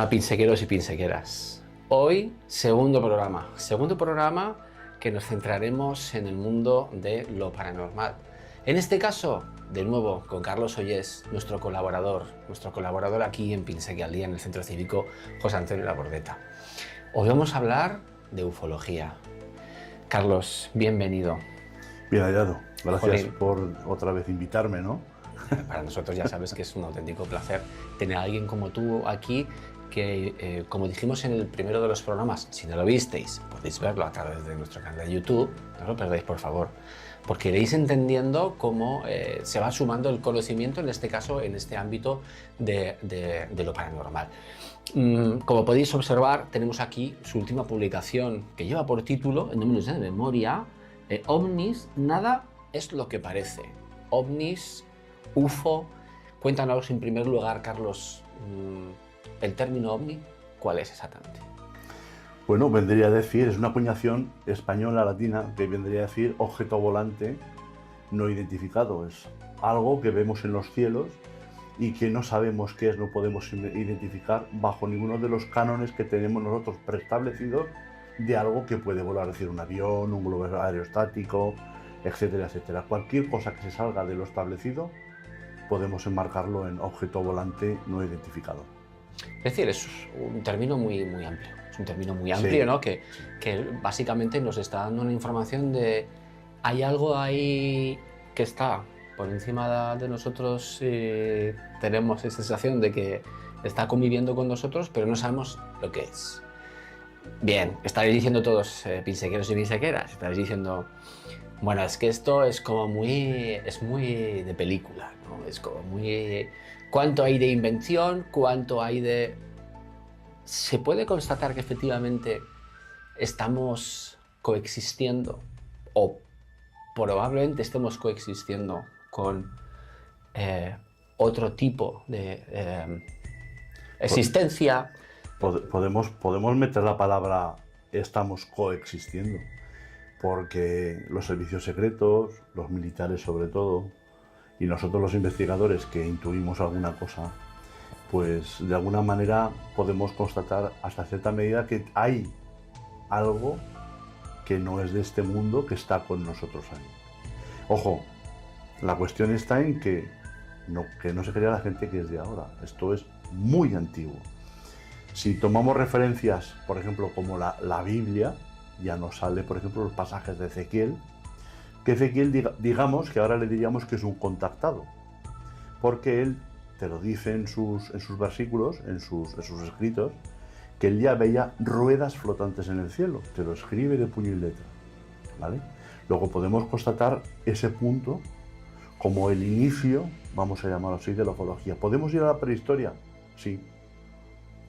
Hola pinsequeros y pinsequeras. Hoy segundo programa que nos centraremos en el mundo de lo paranormal. En este caso, de nuevo, con Carlos Ollés, nuestro colaborador aquí en Pinseque al Día en el Centro Cívico José Antonio Labordeta. Hoy vamos a hablar de ufología. Carlos, bienvenido. Bien hallado. Gracias Jolín. por otra vez invitarme, ¿no? Para nosotros ya sabes que es un auténtico placer tener a alguien como tú aquí que, como dijimos en el primero de los programas, si no lo visteis, podéis verlo a través de nuestro canal de YouTube, no lo perdáis por favor, porque iréis entendiendo cómo se va sumando el conocimiento, en este caso, en este ámbito de lo paranormal. Como podéis observar, tenemos aquí su última publicación que lleva por título, en números de memoria, OVNIs, nada es lo que parece. OVNIs, UFO. Cuéntanos en primer lugar, Carlos, el término ovni, ¿cuál es exactamente? Bueno, vendría a decir, es una acuñación española latina que vendría a decir objeto volante no identificado. Es algo que vemos en los cielos y que no sabemos qué es, no podemos identificar bajo ninguno de los cánones que tenemos nosotros preestablecidos de algo que puede volar, es decir, un avión, un globo aerostático, etcétera, etcétera. Cualquier cosa que se salga de lo establecido podemos enmarcarlo en objeto volante no identificado. Es decir, es un término muy amplio. Es un término muy amplio, sí, ¿no? Que básicamente nos está dando una información de hay algo ahí que está por encima de nosotros y tenemos esa sensación de que está conviviendo con nosotros, pero no sabemos lo que es. Bien, estaréis diciendo todos, pinsequeros y pinsequeras, estaréis diciendo, bueno, es que esto es como muy de película, ¿no? Es como muy... ¿Cuánto hay de invención? ¿Cuánto hay de...? ¿Se puede constatar que efectivamente estamos coexistiendo o probablemente estemos coexistiendo con otro tipo de existencia? Podemos meter la palabra estamos coexistiendo, porque los servicios secretos, los militares sobre todo, y nosotros los investigadores que intuimos alguna cosa, pues de alguna manera podemos constatar hasta cierta medida que hay algo que no es de este mundo que está con nosotros ahí. Ojo, la cuestión está en que no se crea la gente que es de ahora. Esto es muy antiguo. Si tomamos referencias, por ejemplo, como la Biblia, ya nos sale, por ejemplo, los pasajes de Ezequiel, que Ezequiel, digamos que ahora le diríamos que es un contactado, porque él te lo dice en sus versículos, en sus escritos, que él ya veía ruedas flotantes en el cielo, te lo escribe de puño y letra, ¿vale? Luego podemos constatar ese punto como el inicio, vamos a llamarlo así, de la ufología. ¿Podemos ir a la prehistoria? Sí.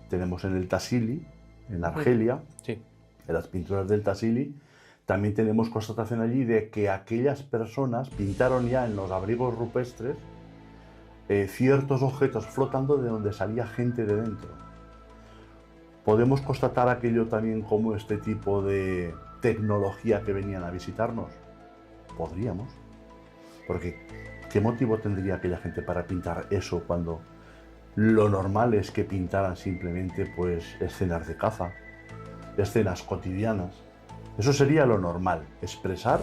Tenemos en el Tassili, en Argelia, sí, en las pinturas del Tassili, también tenemos constatación allí de que aquellas personas pintaron ya en los abrigos rupestres ciertos objetos flotando de donde salía gente de dentro. ¿Podemos constatar aquello también como este tipo de tecnología que venían a visitarnos? Podríamos. Porque ¿qué motivo tendría aquella gente para pintar eso cuando lo normal es que pintaran simplemente pues escenas de caza, escenas cotidianas? Eso sería lo normal, expresar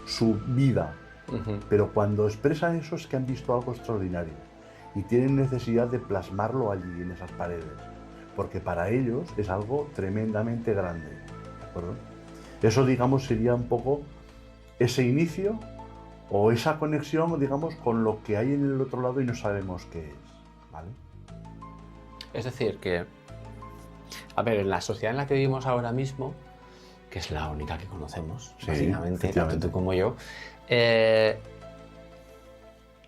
su vida. Pero cuando expresan eso es que han visto algo extraordinario y tienen necesidad de plasmarlo allí en esas paredes, porque para ellos es algo tremendamente grande, ¿de acuerdo? Eso, digamos, sería un poco ese inicio o esa conexión, digamos, con lo que hay en el otro lado y no sabemos qué es, ¿vale? Es decir, que, a ver, en la sociedad en la que vivimos ahora mismo, que es la única que conocemos, sí, básicamente, tanto tú como yo,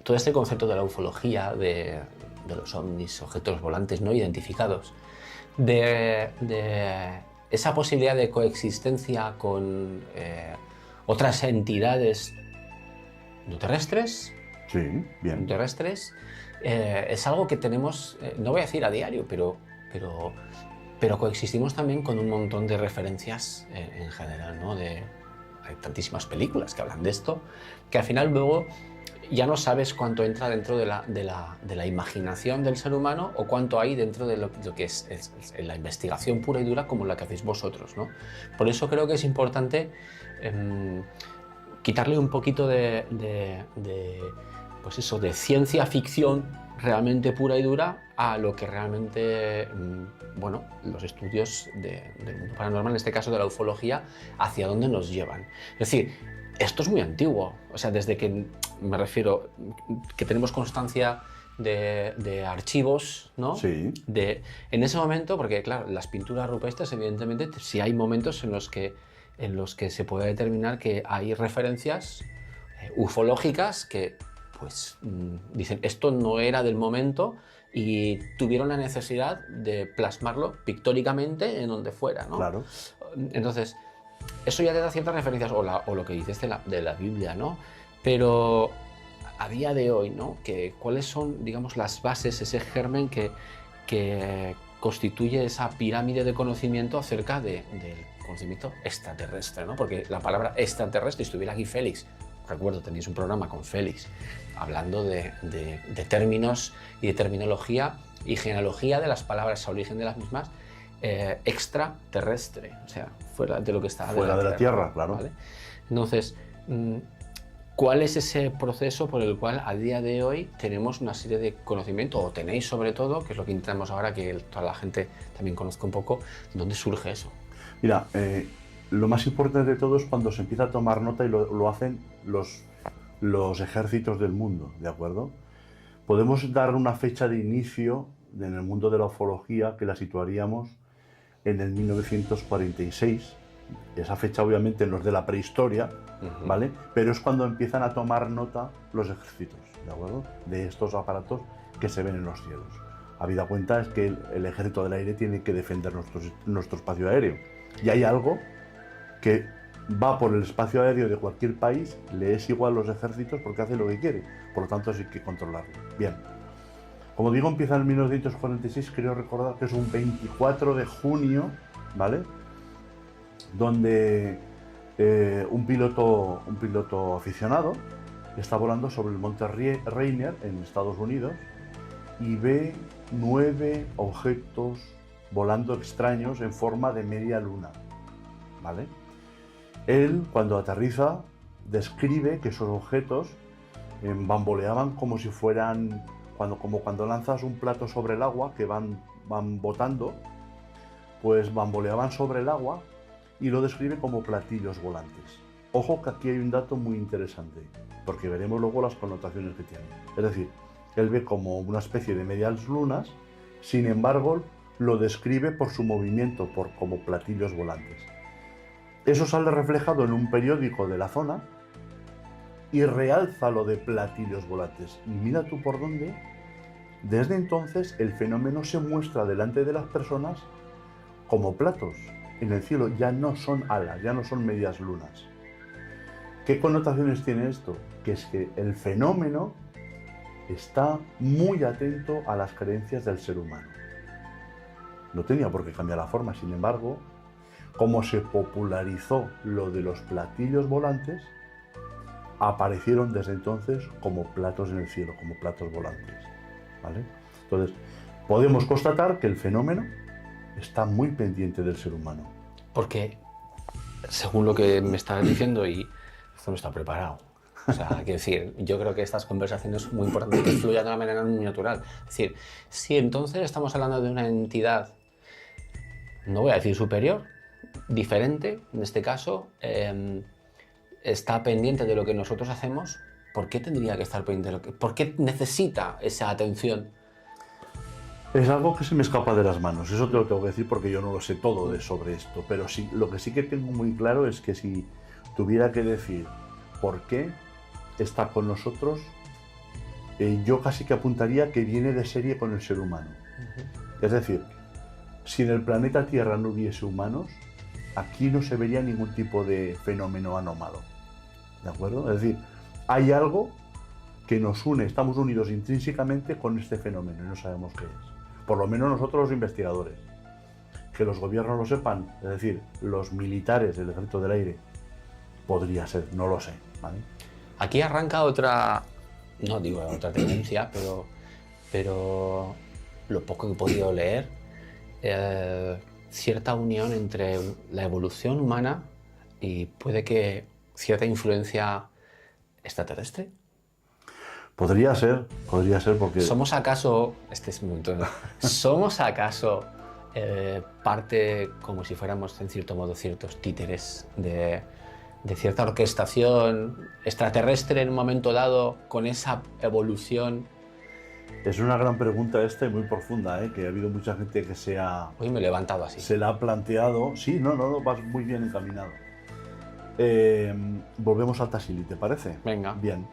todo este concepto de la ufología, de los ovnis, objetos volantes no identificados, de esa posibilidad de coexistencia con otras entidades no terrestres, sí, bien, terrestres, es algo que tenemos, no voy a decir a diario, pero coexistimos también con un montón de referencias en general, ¿no? Hay tantísimas películas que hablan de esto, que al final luego ya no sabes cuánto entra dentro de la imaginación del ser humano o cuánto hay dentro de lo que es la investigación pura y dura como la que hacéis vosotros, ¿no? Por eso creo que es importante quitarle un poquito pues eso, de ciencia ficción realmente pura y dura a lo que realmente, bueno, los estudios del mundo paranormal, en este caso de la ufología, hacia dónde nos llevan. Es decir, esto es muy antiguo, o sea, desde que, me refiero, que tenemos constancia de archivos, ¿no? Sí. En ese momento, porque claro, las pinturas rupestres, evidentemente, sí hay momentos en los que se puede determinar que hay referencias ufológicas que, pues, dicen, esto no era del momento y tuvieron la necesidad de plasmarlo pictóricamente en donde fuera, ¿no? Claro. Entonces, eso ya te da ciertas referencias, o lo que dices de la Biblia, ¿no? Pero a día de hoy, ¿no? ¿Cuáles son, digamos, las bases, ese germen que constituye esa pirámide de conocimiento acerca del conocimiento extraterrestre, ¿no? Porque la palabra extraterrestre, si estuviera aquí Félix, recuerdo, tenéis un programa con Félix, hablando de términos y de terminología y genealogía de las palabras, a origen de las mismas, extraterrestre, o sea, fuera de lo que está fuera de la Tierra, claro. ¿Vale? Entonces, ¿cuál es ese proceso por el cual a día de hoy tenemos una serie de conocimiento, o tenéis sobre todo, que es lo que intentamos ahora que toda la gente también conozca un poco, dónde surge eso? Mira, lo más importante de todo es cuando se empieza a tomar nota y lo hacen los ejércitos del mundo, ¿de acuerdo? Podemos dar una fecha de inicio en el mundo de la ufología que la situaríamos en el 1946. Esa fecha obviamente no es de la prehistoria, ¿vale? Pero es cuando empiezan a tomar nota los ejércitos, ¿de acuerdo? De estos aparatos que se ven en los cielos. Habida cuenta es que el ejército del aire tiene que defender nuestro espacio aéreo. Y hay algo que va por el espacio aéreo de cualquier país, le es igual a los ejércitos porque hace lo que quiere. Por lo tanto, sí hay que controlarlo. Bien. Como digo, empieza en 1946, creo recordar que es un 24 de junio, ¿vale? Donde un piloto aficionado está volando sobre el monte Rainier en Estados Unidos y ve 9 objetos volando extraños en forma de media luna, ¿vale? Él, cuando aterriza, describe que esos objetos bamboleaban como si fueran, como cuando lanzas un plato sobre el agua, que van botando, pues bamboleaban sobre el agua y lo describe como platillos volantes. Ojo que aquí hay un dato muy interesante, porque veremos luego las connotaciones que tiene. Es decir, él ve como una especie de medias lunas, sin embargo, lo describe por su movimiento, como platillos volantes. Eso sale reflejado en un periódico de la zona y realza lo de platillos volantes. Y mira tú por dónde, desde entonces el fenómeno se muestra delante de las personas como platos. En el cielo ya no son alas, ya no son medias lunas. ¿Qué connotaciones tiene esto? Que es que el fenómeno está muy atento a las creencias del ser humano. No tenía por qué cambiar la forma, sin embargo, como se popularizó lo de los platillos volantes, aparecieron desde entonces como platos en el cielo, como platos volantes, ¿vale? Entonces, podemos constatar que el fenómeno está muy pendiente del ser humano. Porque, según lo que me estás diciendo, y esto no está preparado. O sea, quiero decir, yo creo que estas conversaciones son muy importantes que fluyan de una manera muy natural. Es decir, si entonces estamos hablando de una entidad, no voy a decir superior, diferente, en este caso, está pendiente de lo que nosotros hacemos, ¿por qué tendría que estar pendiente de lo que... ¿Por qué necesita esa atención? Es algo que se me escapa de las manos, eso te lo tengo que decir porque yo no lo sé todo sobre esto, pero sí, lo que sí que tengo muy claro es que si tuviera que decir por qué está con nosotros, yo casi que apuntaría que viene de serie con el ser humano. Es decir, si en el planeta Tierra no hubiese humanos, aquí no se vería ningún tipo de fenómeno anómalo, ¿de acuerdo? Es decir, hay algo que nos une, estamos unidos intrínsecamente con este fenómeno y no sabemos qué es. Por lo menos nosotros los investigadores. Que los gobiernos lo sepan, es decir, los militares del Ejército del Aire, podría ser, no lo sé, ¿vale? Aquí arranca otra no digo otra tendencia, pero lo poco que he podido leer, cierta unión entre la evolución humana y puede que cierta influencia extraterrestre. Podría ser porque... ¿Somos acaso, ¿somos acaso parte, como si fuéramos en cierto modo ciertos títeres de cierta orquestación extraterrestre en un momento dado con esa evolución? Es una gran pregunta esta y muy profunda, que ha habido mucha gente que Hoy me he levantado así. se la ha planteado. Sí, no, vas muy bien encaminado. Volvemos al Tassili, ¿te parece? Venga. Bien.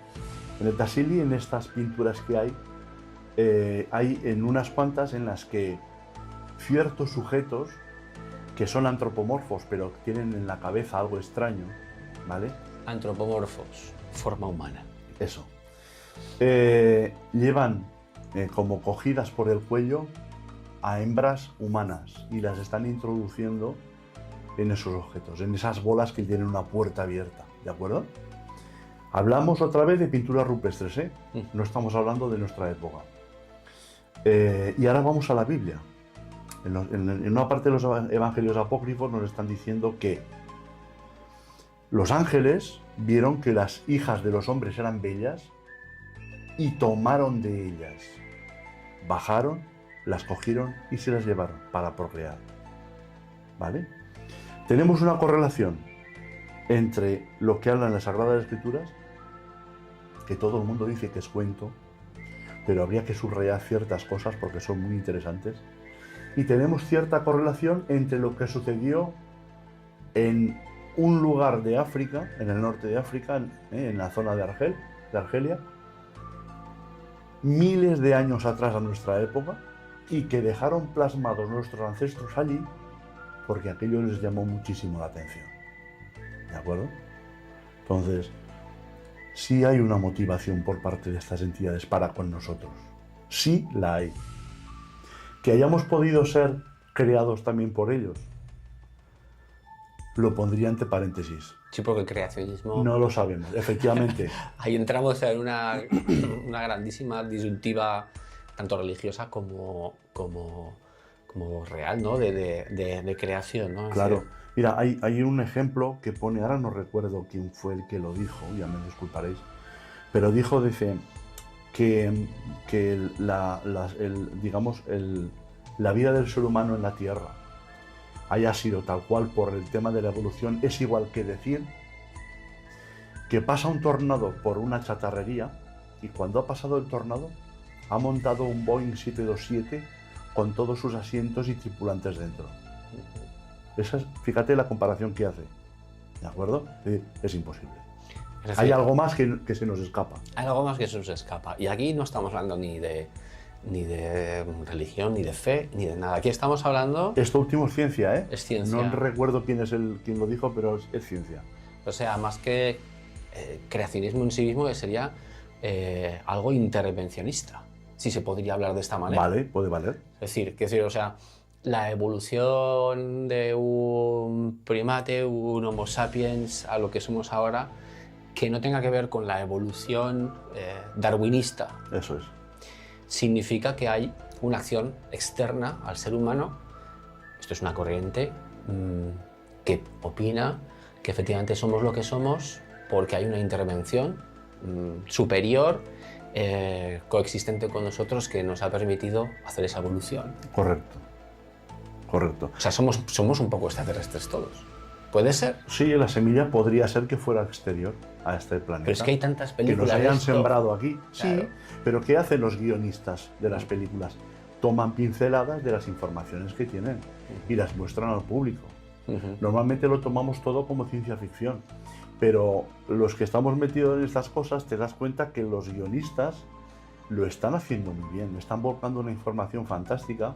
En el Tassili, en estas pinturas que hay en unas cuantas en las que ciertos sujetos que son antropomorfos, pero tienen en la cabeza algo extraño, ¿vale? Antropomorfos, forma humana. Eso. Llevan como cogidas por el cuello a hembras humanas y las están introduciendo en esos objetos, en esas bolas que tienen una puerta abierta, ¿de acuerdo? Hablamos otra vez de pinturas rupestres, ¿eh? No estamos hablando de nuestra época. Y ahora vamos a la Biblia. En una parte de los evangelios apócrifos nos están diciendo que los ángeles vieron que las hijas de los hombres eran bellas y tomaron de ellas. Bajaron, las cogieron y se las llevaron para procrear. ¿Vale? Tenemos una correlación entre lo que hablan las Sagradas Escrituras, que todo el mundo dice que es cuento, pero habría que subrayar ciertas cosas porque son muy interesantes, y tenemos cierta correlación entre lo que sucedió en un lugar de África, en el norte de África, en la zona de Argelia, miles de años atrás a nuestra época, y que dejaron plasmados nuestros ancestros allí porque aquello les llamó muchísimo la atención. ¿De acuerdo? Entonces, sí hay una motivación por parte de estas entidades para con nosotros. Sí la hay. Que hayamos podido ser creados también por ellos, lo pondría entre paréntesis. Sí, porque el creacionismo... No lo sabemos, efectivamente. Ahí entramos en una grandísima disyuntiva, tanto religiosa como real, ¿no? De creación, ¿no? Claro. Mira, hay un ejemplo que pone, ahora no recuerdo quién fue el que lo dijo, ya me disculparéis, pero dice que la vida del ser humano en la Tierra haya sido tal cual por el tema de la evolución, es igual que decir que pasa un tornado por una chatarrería y cuando ha pasado el tornado ha montado un Boeing 727 con todos sus asientos y tripulantes dentro. Fíjate la comparación que hace, ¿de acuerdo? Es imposible. Es decir, hay algo más que se nos escapa. Hay algo más que se nos escapa. Y aquí no estamos hablando ni de religión, ni de fe, ni de nada. Aquí estamos hablando... Esto último es ciencia, ¿eh? Es ciencia. No recuerdo quién lo dijo, pero es ciencia. O sea, más que creacionismo en sí mismo, sería algo intervencionista, si se podría hablar de esta manera. Vale, puede valer. Es decir, o sea, la evolución de un primate, un Homo sapiens, a lo que somos ahora, que no tenga que ver con la evolución darwinista. Eso es. Significa que hay una acción externa al ser humano. Esto es una corriente que opina que efectivamente somos lo que somos porque hay una intervención superior, coexistente con nosotros, que nos ha permitido hacer esa evolución. Correcto. O sea, somos un poco extraterrestres todos. ¿Puede ser? Sí, la semilla podría ser que fuera exterior a este planeta. Pero es que hay tantas películas... Que nos hayan sembrado aquí. Claro. Sí, pero ¿qué hacen los guionistas de las películas? Toman pinceladas de las informaciones que tienen y las muestran al público. Normalmente lo tomamos todo como ciencia ficción, pero los que estamos metidos en estas cosas te das cuenta que los guionistas lo están haciendo muy bien, están volcando una información fantástica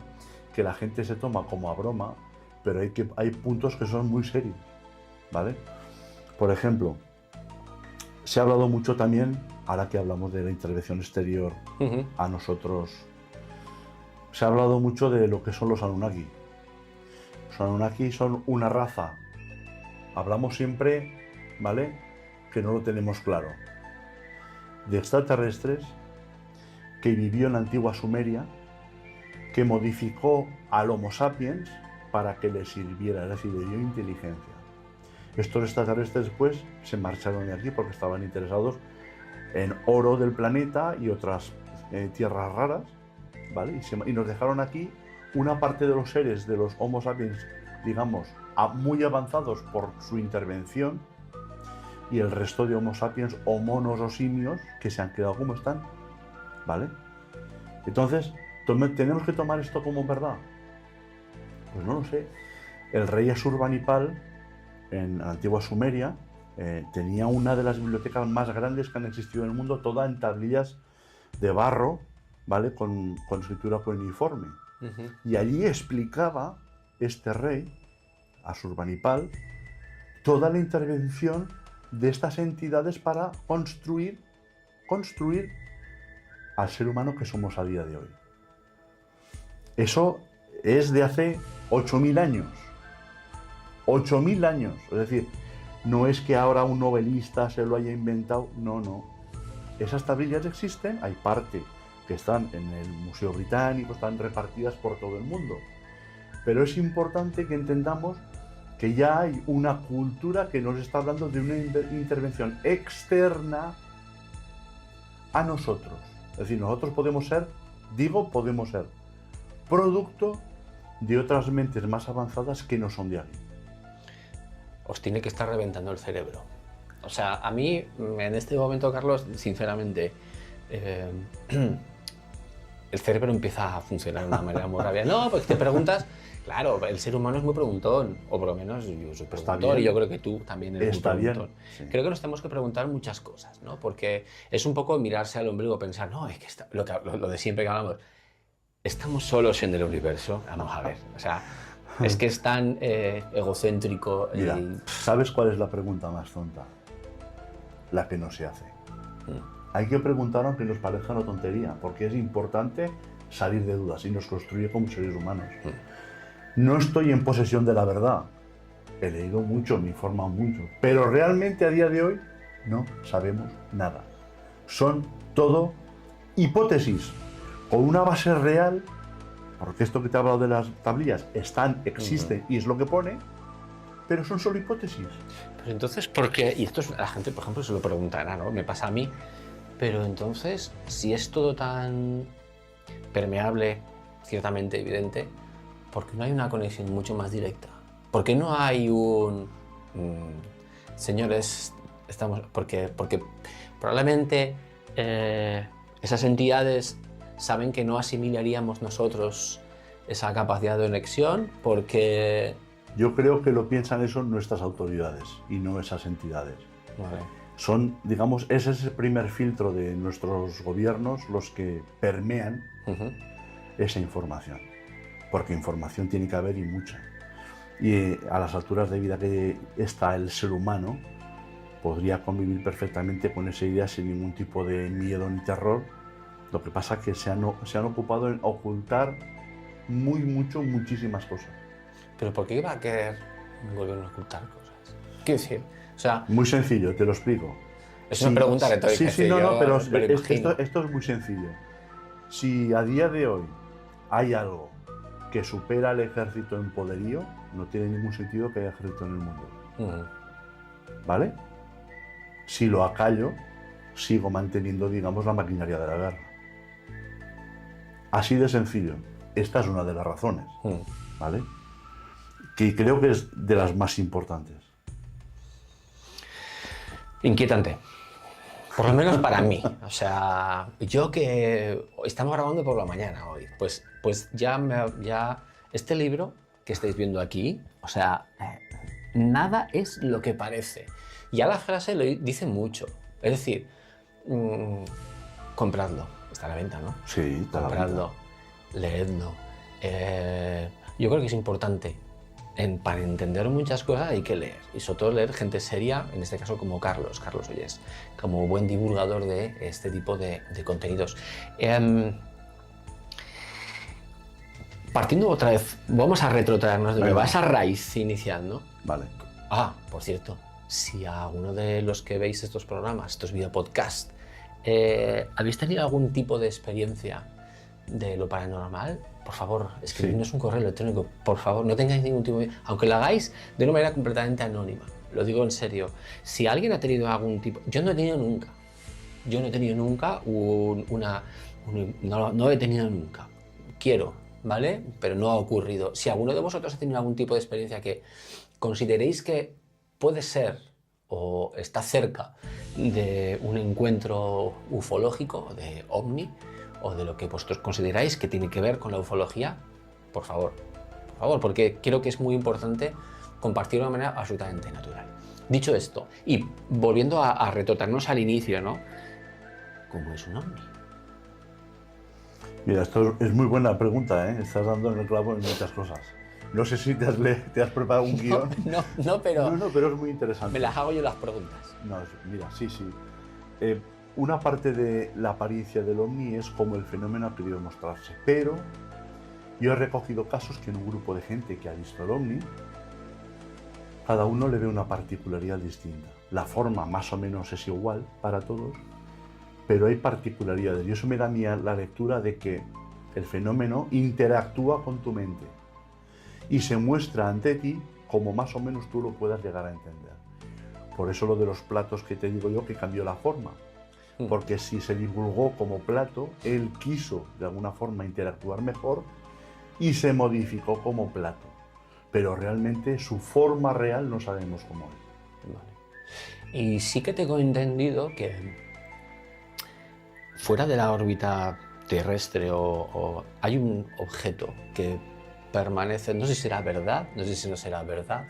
que la gente se toma como a broma, pero hay puntos que son muy serios, ¿vale? Por ejemplo, se ha hablado mucho también, ahora que hablamos de la intervención exterior a nosotros, se ha hablado mucho de lo que son los Anunnaki. Los Anunnaki son una raza, hablamos siempre, ¿vale?, que no lo tenemos claro. de extraterrestres que vivió en la antigua Sumeria, que modificó al Homo sapiens para que le sirviera, es decir, le dio inteligencia. Estos extraterrestres después se marcharon de aquí porque estaban interesados en oro del planeta y otras tierras raras, ¿vale? Y nos dejaron aquí una parte de los seres de los Homo sapiens, digamos, muy avanzados por su intervención, y el resto de Homo sapiens o monos o simios que se han quedado como están, ¿vale? Entonces, ¿tenemos que tomar esto como verdad? Pues no lo sé. El rey Asurbanipal, en la antigua Sumeria, tenía una de las bibliotecas más grandes que han existido en el mundo, toda en tablillas de barro, ¿vale? Con escritura cuneiforme. Y allí explicaba este rey, Asurbanipal, toda la intervención de estas entidades para construir al ser humano que somos a día de hoy. Eso es de hace 8.000 años. 8.000 años. Es decir, no es que ahora un novelista se lo haya inventado, no. Esas tablillas existen, hay parte que están en el Museo Británico, están repartidas por todo el mundo. Pero es importante que entendamos que ya hay una cultura que nos está hablando de una intervención externa a nosotros. Es decir, nosotros podemos ser producto de otras mentes más avanzadas que no son de aquí. Os tiene que estar reventando el cerebro. O sea, a mí, en este momento, Carlos, sinceramente, el cerebro empieza a funcionar de una manera muy rápida. No, pues te preguntas. Claro, el ser humano es muy preguntón, o por lo menos yo soy preguntón y yo creo que tú también eres muy preguntón. Sí. Creo que nos tenemos que preguntar muchas cosas, ¿no? Porque es un poco mirarse al ombligo, pensar, no, es que lo de siempre que hablamos, estamos solos en el universo. Vamos a ver, o sea, es que es tan egocéntrico. Mira, ¿sabes cuál es la pregunta más tonta? La que no se hace. Hay que preguntar aunque nos parezca una tontería, porque es importante salir de dudas y nos construye como seres humanos. No estoy en posesión de la verdad. He leído mucho, me he informado mucho, pero realmente a día de hoy no sabemos nada. Son todo hipótesis con una base real, porque esto que te he hablado de las tablillas existen y es lo que pone, pero son solo hipótesis. Pues entonces, ¿por qué? Y esto la gente, por ejemplo, se lo preguntará, ¿no? Me pasa a mí. Pero entonces, si es todo tan permeable, ciertamente evidente, ¿por qué no hay una conexión mucho más directa? ¿Por qué no hay un... señores, estamos... Porque probablemente esas entidades saben que no asimilaríamos nosotros esa capacidad de conexión porque... Yo creo que lo piensan eso nuestras autoridades y no esas entidades. Vale. Son, digamos, ese es el primer filtro de nuestros gobiernos los que permean esa información. Porque información tiene que haber y mucha. Y a las alturas de vida que está el ser humano, podría convivir perfectamente con esa idea sin ningún tipo de miedo ni terror. Lo que pasa es que se han ocupado en ocultar muchísimas cosas. ¿Pero por qué va a querer un gobierno ocultar cosas? Quiero decir, o sea... Muy sencillo, te lo explico. Es una pregunta retórica. Sí, no, pero esto es muy sencillo. Si a día de hoy hay algo que supera al ejército en poderío, no tiene ningún sentido que haya ejército en el mundo. ¿Vale? Si lo acallo, sigo manteniendo, digamos, la maquinaria de la guerra. Así de sencillo. Esta es una de las razones, ¿vale? Que creo que es de las más importantes. Inquietante. Por lo menos para mí. O sea, yo que estamos grabando por la mañana hoy, pues ya este libro que estáis viendo aquí, o sea, nada es lo que parece. Ya la frase lo dice mucho. Es decir, compradlo. Está a la venta, ¿no? Sí, está compradlo, leedlo. Yo creo que es importante. Para entender muchas cosas hay que leer, y sobre todo leer gente seria, en este caso como Carlos Ollés, como buen divulgador de este tipo de contenidos. Partiendo otra vez, vamos a retrotraernos de nuevo a esa raíz inicial, ¿no? Vale. Por cierto, si a uno de los que veis estos programas, estos videopodcasts, ¿Habéis tenido algún tipo de experiencia de lo paranormal? Por favor, escribidnos un correo electrónico. Por favor, no tengáis ningún tipo de... Aunque lo hagáis de una manera completamente anónima. Lo digo en serio. Si alguien ha tenido algún tipo... Yo no he tenido nunca. Yo no he tenido nunca no lo he tenido nunca. Quiero, ¿vale? Pero no ha ocurrido. Si alguno de vosotros ha tenido algún tipo de experiencia que consideréis que puede ser o está cerca de un encuentro ufológico, de ovni, o de lo que vosotros consideráis que tiene que ver con la ufología, por favor, porque creo que es muy importante compartirlo de una manera absolutamente natural. Dicho esto, y volviendo a retrotraernos al inicio, ¿no? ¿Cómo es un ovni? Mira, esto es muy buena pregunta, ¿eh? Estás dando en el clavo en muchas cosas. No sé si te has preparado un guión. No, pero... No, pero es muy interesante. Me las hago yo las preguntas. No, mira, sí. Una parte de la apariencia del ovni es como el fenómeno ha querido mostrarse, pero yo he recogido casos que en un grupo de gente que ha visto el ovni, cada uno le ve una particularidad distinta. La forma más o menos es igual para todos, pero hay particularidades y eso me da a mí la lectura de que el fenómeno interactúa con tu mente y se muestra ante ti como más o menos tú lo puedas llegar a entender. Por eso lo de los platos que te digo yo que cambió la forma, porque si se divulgó como plato, él quiso de alguna forma interactuar mejor y se modificó como plato, pero realmente su forma real no sabemos cómo es. Vale. Y sí que tengo entendido que fuera de la órbita terrestre hay un objeto que permanece, no sé si será verdad, no sé si no será verdad,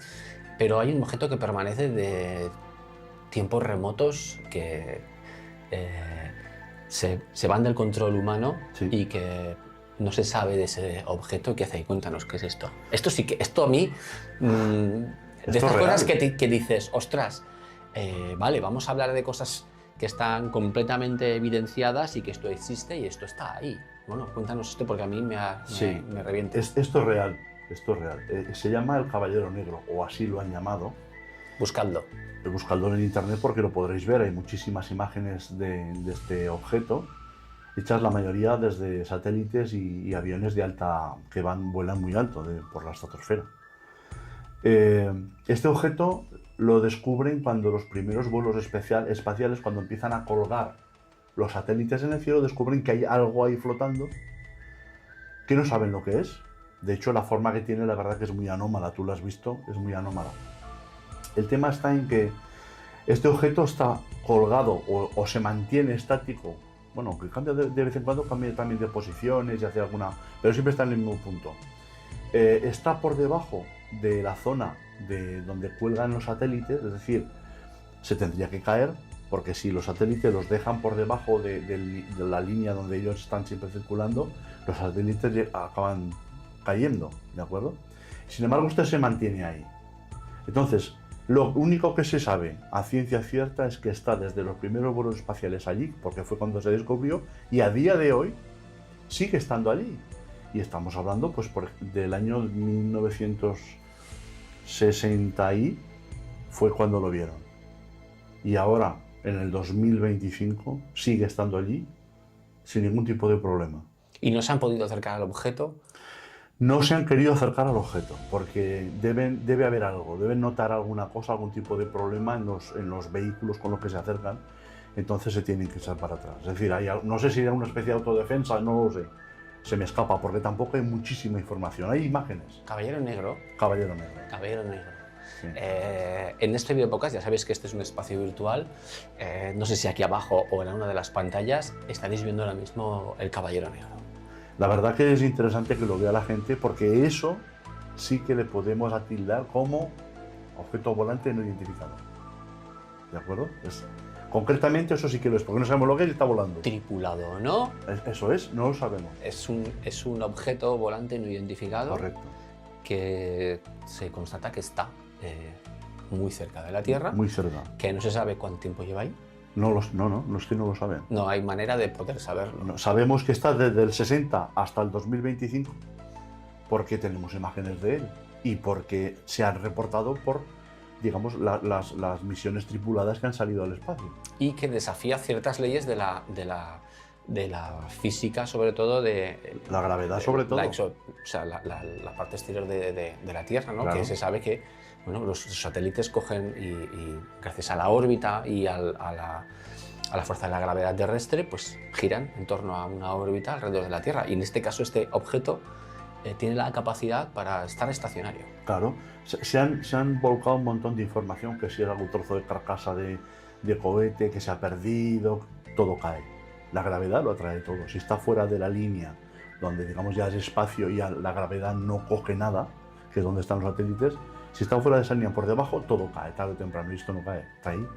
pero hay un objeto que permanece de tiempos remotos que se van del control humano, sí, y que no se sabe de ese objeto. ¿Qué hace? Cuéntanos, ¿qué es esto? Esto a mí, de estas cosas que dices, ostras, vale, vamos a hablar de cosas que están completamente evidenciadas y que esto existe y esto está ahí. Bueno, cuéntanos esto porque a mí me revienta. Esto es real, esto es real. Se llama el Caballero Negro, o así lo han llamado. Buscadlo. Buscadlo en internet porque lo podréis ver. Hay muchísimas imágenes de este objeto, hechas la mayoría desde satélites y aviones de alta que vuelan muy alto por la estratosfera. Este objeto lo descubren cuando los primeros vuelos espaciales, cuando empiezan a colgar los satélites en el cielo, descubren que hay algo ahí flotando que no saben lo que es. De hecho, la forma que tiene, la verdad que es muy anómala. Tú lo has visto, es muy anómala. El tema está en que este objeto está colgado o se mantiene estático. Bueno, que cambia de vez en cuando, cambia también de posiciones y hace alguna... pero siempre está en el mismo punto. Está por debajo de la zona de donde cuelgan los satélites, es decir, se tendría que caer, porque si los satélites los dejan por debajo de la línea donde ellos están siempre circulando, los satélites acaban cayendo, ¿de acuerdo? Sin embargo, usted se mantiene ahí. Entonces, lo único que se sabe a ciencia cierta es que está desde los primeros vuelos espaciales allí, porque fue cuando se descubrió, y a día de hoy sigue estando allí. Y estamos hablando pues del año 1960 y fue cuando lo vieron. Y ahora, en el 2025, sigue estando allí sin ningún tipo de problema. ¿Y no se han podido acercar al objeto? No se han querido acercar al objeto, porque debe haber algo, deben notar alguna cosa, algún tipo de problema en los vehículos con los que se acercan, entonces se tienen que echar para atrás. Es decir, no sé si era una especie de autodefensa, no lo sé. Se me escapa, porque tampoco hay muchísima información. Hay imágenes. Caballero Negro. Caballero Negro. Caballero Negro. Sí. En este video podcast, ya sabéis que este es un espacio virtual. No sé si aquí abajo o en una de las pantallas estaréis viendo ahora mismo el Caballero Negro. La verdad que es interesante que lo vea la gente, porque eso sí que le podemos atildar como objeto volante no identificado. ¿De acuerdo? Concretamente eso sí que lo es, porque no sabemos lo que es y está volando. Tripulado, ¿no? Eso es, no lo sabemos. Es un objeto volante no identificado. Correcto. Que se constata que está muy cerca de la Tierra. Muy cerca. Que no se sabe cuánto tiempo lleva ahí. No es que no lo saben. No hay manera de poder saberlo. No, sabemos que está desde el 60 hasta el 2025 porque tenemos imágenes de él y porque se han reportado por digamos, las misiones tripuladas que han salido al espacio. Y que desafía ciertas leyes de la física, sobre todo de... La gravedad, sobre todo. O sea, la parte exterior de la Tierra, ¿no? Claro. Que se sabe que bueno, los satélites cogen y gracias a la órbita y a la fuerza de la gravedad terrestre, pues giran en torno a una órbita alrededor de la Tierra. Y en este caso este objeto tiene la capacidad para estar estacionario. Claro, se han volcado un montón de información, que si era algún trozo de carcasa de cohete, que se ha perdido, todo cae. La gravedad lo atrae todo. Si está fuera de la línea, donde digamos ya es espacio y la gravedad no coge nada, que es donde están los satélites, si está fuera de esa línea por debajo, todo cae, tarde o temprano, y esto no cae, está ahí.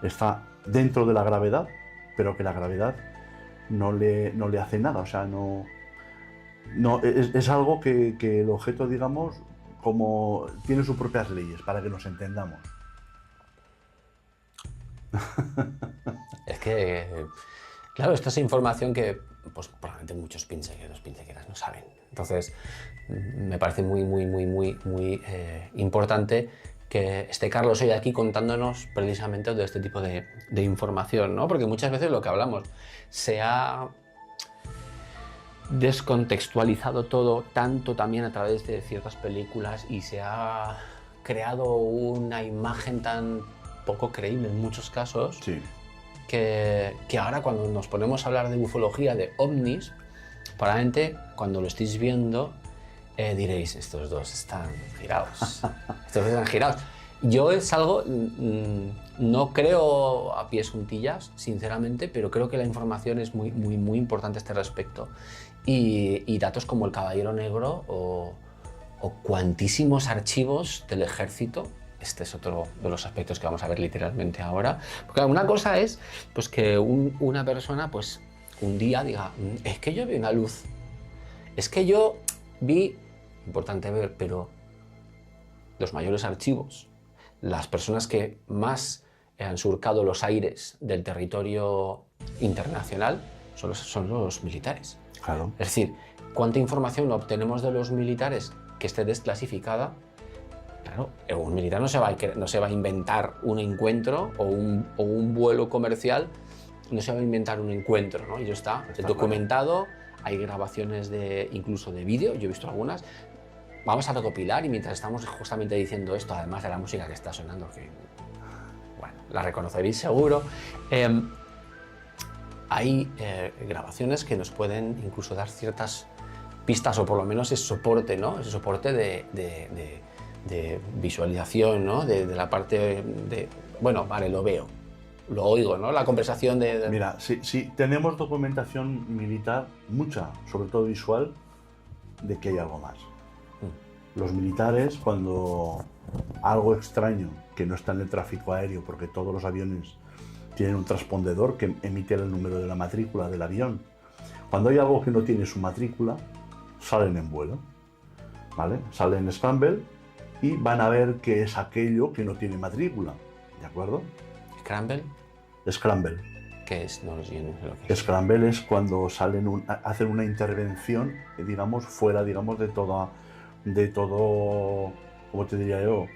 Está dentro de la gravedad, pero que la gravedad no le hace nada, o sea, no es algo que el objeto, digamos, como tiene sus propias leyes, para que nos entendamos. Es que, claro, esta es información que pues, probablemente muchos pinchequeros, pinchequeras no saben. Entonces, me parece muy importante que esté Carlos hoy aquí contándonos precisamente de este tipo de información, ¿no? Porque muchas veces lo que hablamos se ha descontextualizado todo tanto también a través de ciertas películas y se ha creado una imagen tan poco creíble en muchos casos. Sí. Que ahora cuando nos ponemos a hablar de ufología, de ovnis, probablemente cuando lo estéis viendo diréis, estos dos están girados, estos dos están girados. Yo es algo, no creo a pies juntillas, sinceramente, pero creo que la información es muy importante a este respecto. Y datos como el Caballero Negro o cuantísimos archivos del ejército. Este es otro de los aspectos que vamos a ver literalmente ahora. Porque una cosa es pues, que una persona pues, un día diga, es que yo vi una luz, es que yo vi, importante ver, pero los mayores archivos, las personas que más han surcado los aires del territorio internacional son los militares. Claro. Es decir, ¿cuánta información obtenemos de los militares que esté desclasificada? Claro, un militar no se va a inventar un encuentro o un vuelo comercial, no se va a inventar un encuentro, ¿no? Y está documentado, hay grabaciones incluso de vídeo, yo he visto algunas. Vamos a recopilar y mientras estamos justamente diciendo esto, además de la música que está sonando, que bueno, la reconoceréis seguro, hay grabaciones que nos pueden incluso dar ciertas pistas o por lo menos ese soporte, ¿no? Ese soporte de visualización, ¿no? De la parte de, bueno, vale, lo veo, lo oigo, ¿no? La conversación de... Mira, sí, tenemos documentación militar, mucha, sobre todo visual, de que hay algo más. Los militares, cuando algo extraño, que no está en el tráfico aéreo, porque todos los aviones tienen un transpondedor que emite el número de la matrícula del avión, cuando hay algo que no tiene su matrícula, salen en vuelo, ¿vale? Salen en scramble y van a ver qué es aquello que no tiene matrícula, ¿de acuerdo? ¿Scramble? Scramble. ¿Qué es? No sé lo que es. Scramble es cuando hacen una intervención, digamos, fuera, digamos, de todo, ¿cómo te diría yo?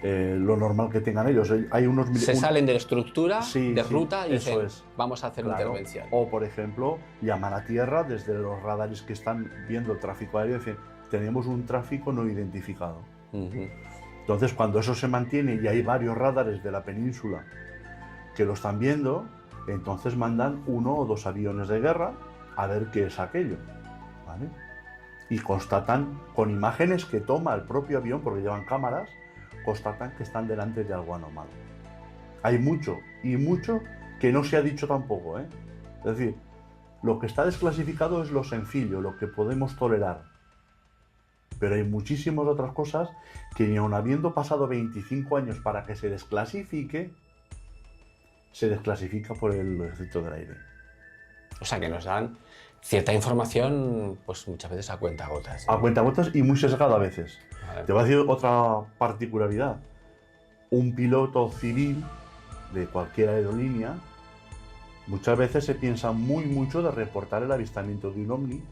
Lo normal que tengan ellos. Hay se salen de la estructura, sí, de ruta y dicen, es. Vamos a hacer intervención. O, por ejemplo, llaman a tierra desde los radares que están viendo el tráfico aéreo y dicen, tenemos un tráfico no identificado. Entonces, cuando eso se mantiene y hay varios radares de la península que lo están viendo, entonces mandan 1 o 2 aviones de guerra a ver qué es aquello, ¿vale? Y constatan con imágenes que toma el propio avión, porque llevan cámaras, constatan que están delante de algo anormal. Hay mucho que no se ha dicho tampoco, ¿eh? Es decir, lo que está desclasificado es lo sencillo, lo que podemos tolerar. Pero hay muchísimas otras cosas que ni aun habiendo pasado 25 años para que se desclasifica por el ejército del aire. O sea, que nos dan cierta información, pues muchas veces a cuentagotas. A cuentagotas y muy sesgada a veces. Vale. Te voy a decir otra particularidad. Un piloto civil de cualquier aerolínea muchas veces se piensa mucho de reportar el avistamiento de un ovni,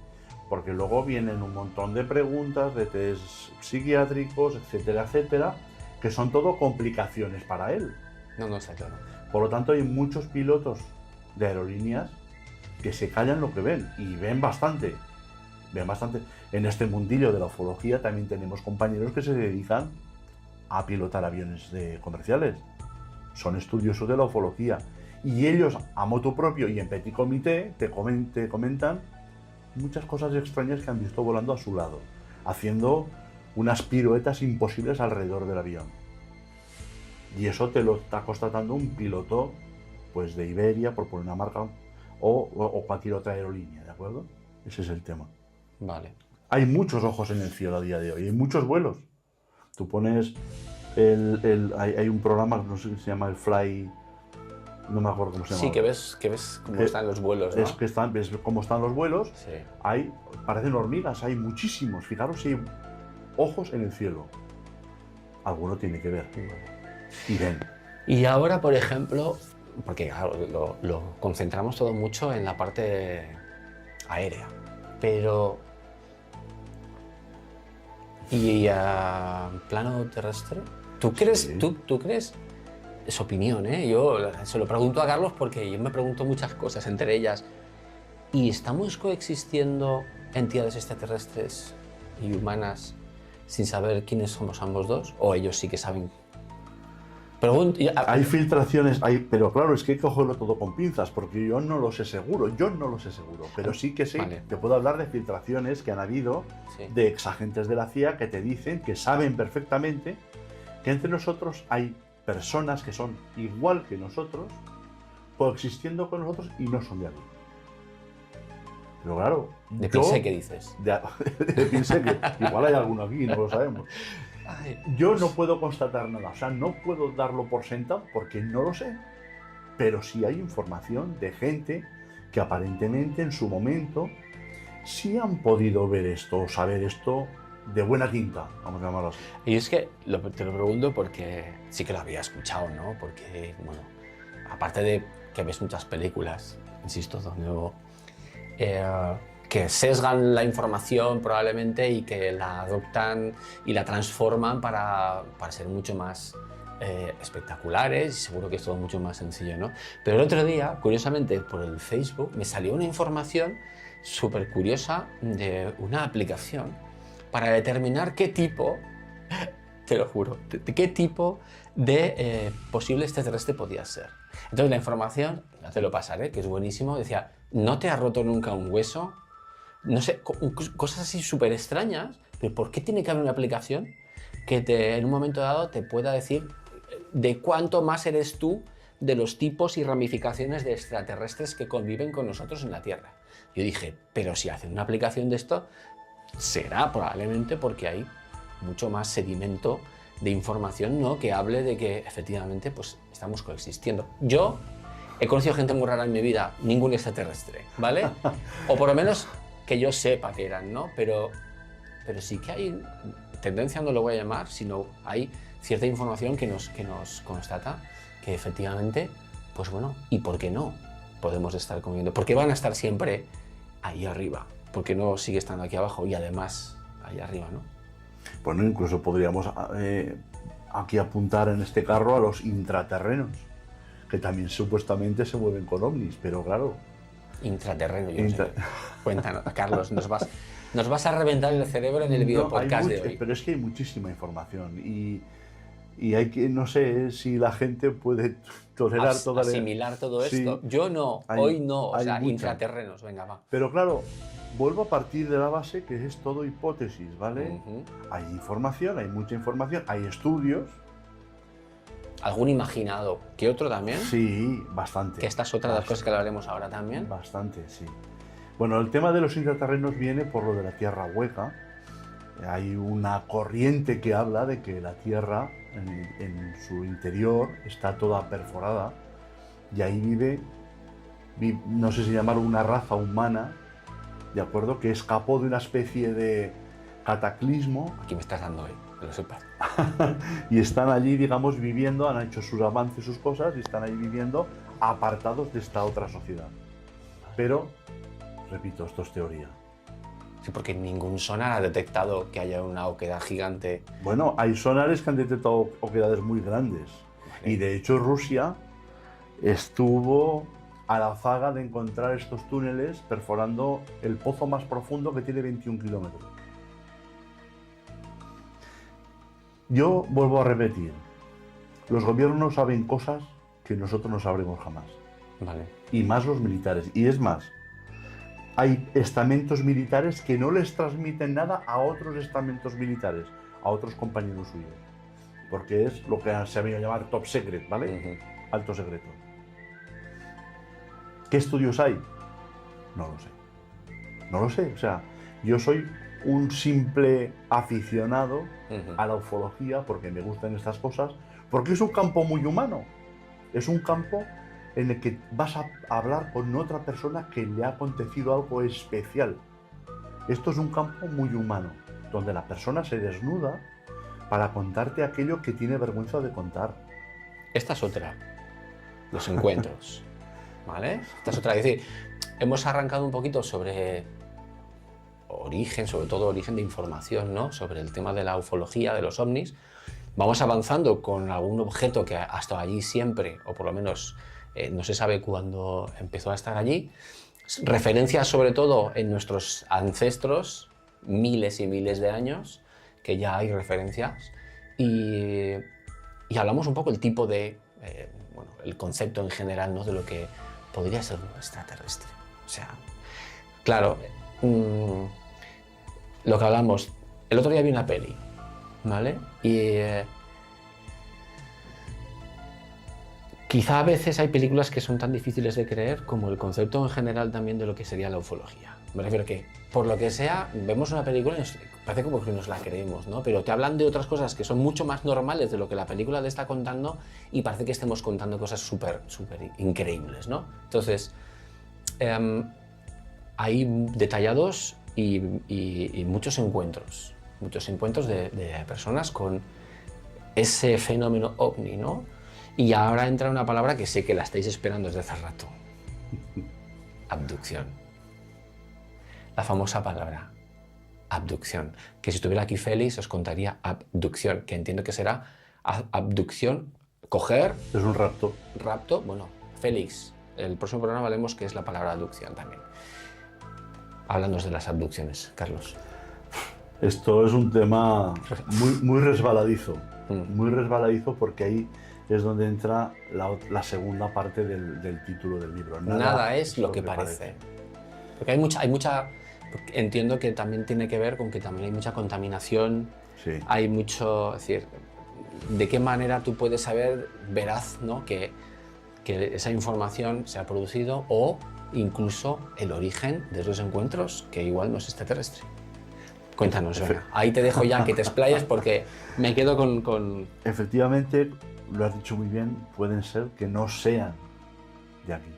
porque luego vienen un montón de preguntas, de test psiquiátricos, etcétera, etcétera, que son todo complicaciones para él. No, no está claro. Por lo tanto, hay muchos pilotos de aerolíneas que se callan lo que ven, y ven bastante. Ven bastante. En este mundillo de la ufología también tenemos compañeros que se dedican a pilotar aviones comerciales. Son estudiosos de la ufología. Y ellos, a motu propio y en petit comité, te comentan muchas cosas extrañas que han visto volando a su lado, haciendo unas piruetas imposibles alrededor del avión. Y eso te lo está constatando un piloto, pues, de Iberia, por poner una marca, o cualquier otra aerolínea, ¿de acuerdo? Ese es el tema. Vale. Hay muchos ojos en el cielo a día de hoy, hay muchos vuelos. Tú pones hay un programa, no sé si se llama el Fly, no me acuerdo cómo se llama. Sí, que ves cómo están los vuelos, ¿no? Es que ves cómo están los vuelos. Sí. Parecen hormigas, hay muchísimos. Fijaros si hay ojos en el cielo. Alguno tiene que ver. Y ven. Y ahora, por ejemplo, porque claro, lo concentramos todo mucho en la parte aérea, pero ¿y a plano terrestre? ¿Tú crees? Sí. ¿Tú crees? Es opinión, ¿eh? Yo se lo pregunto a Carlos porque yo me pregunto muchas cosas, entre ellas, ¿y estamos coexistiendo entidades extraterrestres y humanas sin saber quiénes somos ambos dos? ¿O ellos sí que saben? Hay filtraciones, pero claro, es que hay que cogerlo todo con pinzas, porque yo no lo sé seguro, pero sí que sé, Vale. te puedo hablar de filtraciones que han habido, Sí. de exagentes de la CIA que te dicen que saben perfectamente que entre nosotros hay personas que son igual que nosotros, coexistiendo con nosotros y no son de aquí. Pero claro, De pensé que dices. Piense que igual hay alguno aquí, no lo sabemos. Yo no puedo constatar nada, o sea, no puedo darlo por sentado porque no lo sé. Pero sí hay información de gente que aparentemente en su momento sí han podido ver esto o saber esto de buena tinta, vamos a llamarlo así. Y es que te lo pregunto porque sí que lo había escuchado, ¿no? Porque, bueno, aparte de que ves muchas películas, insisto, donde que sesgan la información probablemente y que la adoptan y la transforman para ser mucho más espectaculares, y seguro que es todo mucho más sencillo, ¿no? Pero el otro día, curiosamente, por el Facebook me salió una información súper curiosa de una aplicación para determinar qué tipo, te lo juro, de qué tipo de posible extraterrestre podía ser. Entonces la información, ya te lo pasaré, que es buenísimo, decía, ¿no te ha roto nunca un hueso? No sé, cosas así súper extrañas, pero ¿por qué tiene que haber una aplicación que en un momento dado te pueda decir de cuánto más eres tú de los tipos y ramificaciones de extraterrestres que conviven con nosotros en la Tierra? Yo dije, pero si hacen una aplicación de esto, será probablemente porque hay mucho más sedimento de información, ¿no?, que hable de que efectivamente pues, estamos coexistiendo. Yo he conocido gente muy rara en mi vida, ningún extraterrestre, ¿vale? O por lo menos que yo sepa que eran, ¿no? Pero sí que hay tendencia, no lo voy a llamar, sino hay cierta información que nos constata que efectivamente, pues bueno, ¿y por qué no podemos estar comiendo? ¿Por qué van a estar siempre ahí arriba? ¿Por qué no sigue estando aquí abajo y además ahí arriba, no? Bueno, incluso podríamos aquí apuntar en este carro a los intraterrenos, que también supuestamente se mueven con ovnis, pero claro... Intraterreno, yo no sé. Cuéntanos, Carlos, nos vas a reventar el cerebro en el video podcast de hoy. Pero es que hay muchísima información y hay que, no sé si la gente puede tolerar toda asimilar todo esto. Sí, Yo no, hoy no, o sea, mucha. intraterrenos, venga, va. Pero claro, vuelvo a partir de la base que es todo hipótesis, ¿vale? Hay información, hay mucha información, hay estudios. ¿Algún imaginado? ¿Qué otro también? Sí, bastante. Que esta es otra de las cosas que hablaremos ahora también. Bastante, sí. Bueno, el tema de los intraterrenos viene por lo de la Tierra hueca. Hay una corriente que habla de que la Tierra, en su interior, está toda perforada y ahí vive, no sé si llamarlo una raza humana, ¿de acuerdo?, que escapó de una especie de cataclismo. Aquí me estás dando hoy, que lo sepas. Y están allí, digamos, viviendo, han hecho sus avances, sus cosas, y están ahí viviendo apartados de esta otra sociedad. Pero, repito, esto es teoría. Sí, porque ningún sonar ha detectado que haya una oquedad gigante. Bueno, hay sonares que han detectado oquedades muy grandes. Vale. Y de hecho Rusia estuvo a la zaga de encontrar estos túneles perforando el pozo más profundo, que tiene 21 kilómetros. Yo vuelvo a repetir, los gobiernos saben cosas que nosotros no sabremos jamás. Vale. Y más los militares. Y es más, hay estamentos militares que no les transmiten nada a otros estamentos militares, a otros compañeros suyos. Porque es lo que se ha venido a llamar top secret, ¿vale? Alto secreto. ¿Qué estudios hay? No lo sé. No lo sé. O sea, yo soy un simple aficionado a la ufología porque me gustan estas cosas, porque es un campo muy humano. Es un campo en el que vas a hablar con otra persona que le ha acontecido algo especial. Esto es un campo muy humano, donde la persona se desnuda para contarte aquello que tiene vergüenza de contar. Esta es otra, los encuentros, ¿vale? Esta es otra, es decir, hemos arrancado un poquito sobre origen, sobre todo origen de información, ¿no? Sobre el tema de la ufología, de los ovnis. Vamos avanzando con algún objeto que ha estado allí siempre, o por lo menos no se sabe cuándo empezó a estar allí. Referencias sobre todo en nuestros ancestros, miles y miles de años, que ya hay referencias. Y hablamos un poco el tipo de, bueno, el concepto en general, ¿no? De lo que podría ser un extraterrestre. O sea, claro, lo que hablamos, el otro día vi una peli, ¿vale? Y quizá a veces hay películas que son tan difíciles de creer como el concepto en general también de lo que sería la ufología. Me refiero a que, por lo que sea, vemos una película y parece como que nos la creemos, ¿no? Pero te hablan de otras cosas que son mucho más normales de lo que la película te está contando y parece que estemos contando cosas súper increíbles, ¿no? Entonces, hay detallados y muchos encuentros de personas con ese fenómeno ovni, ¿no? Y ahora entra una palabra que sé que la estáis esperando desde hace rato. Abducción. La famosa palabra abducción, que si estuviera aquí Félix os contaría abducción, que entiendo que será abducción, coger... Es un rapto. Rapto, bueno, Félix, el próximo programa hablemos qué es la palabra abducción también. Háblanos de las abducciones, Carlos. Esto es un tema muy resbaladizo, muy resbaladizo, porque ahí es donde entra la segunda parte del título del libro. Nada es lo que parece. Porque hay mucha, entiendo que también tiene que ver con que también hay mucha contaminación, sí. Hay mucho, es decir, de qué manera tú puedes saber veraz, ¿no? que esa información se ha producido, o incluso el origen de esos encuentros, que igual no es extraterrestre. Cuéntanos, venga. Ahí te dejo ya que te explayes porque me quedo con... Efectivamente, lo has dicho muy bien, pueden ser que no sean de aquí.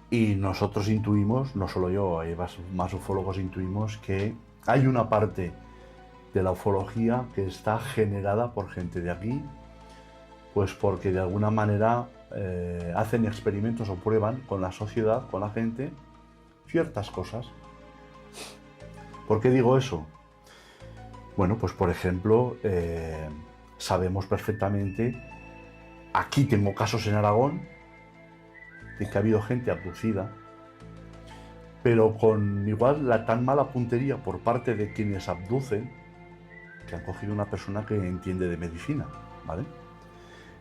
Y nosotros intuimos, no solo yo, hay más ufólogos, intuimos que hay una parte de la ufología que está generada por gente de aquí, pues porque de alguna manera hacen experimentos o prueban con la sociedad, con la gente, ciertas cosas. ¿Por qué digo eso? Bueno, pues por ejemplo, sabemos perfectamente, aquí tengo casos en Aragón, de que ha habido gente abducida, pero con igual la tan mala puntería por parte de quienes abducen, que han cogido una persona que entiende de medicina, ¿vale?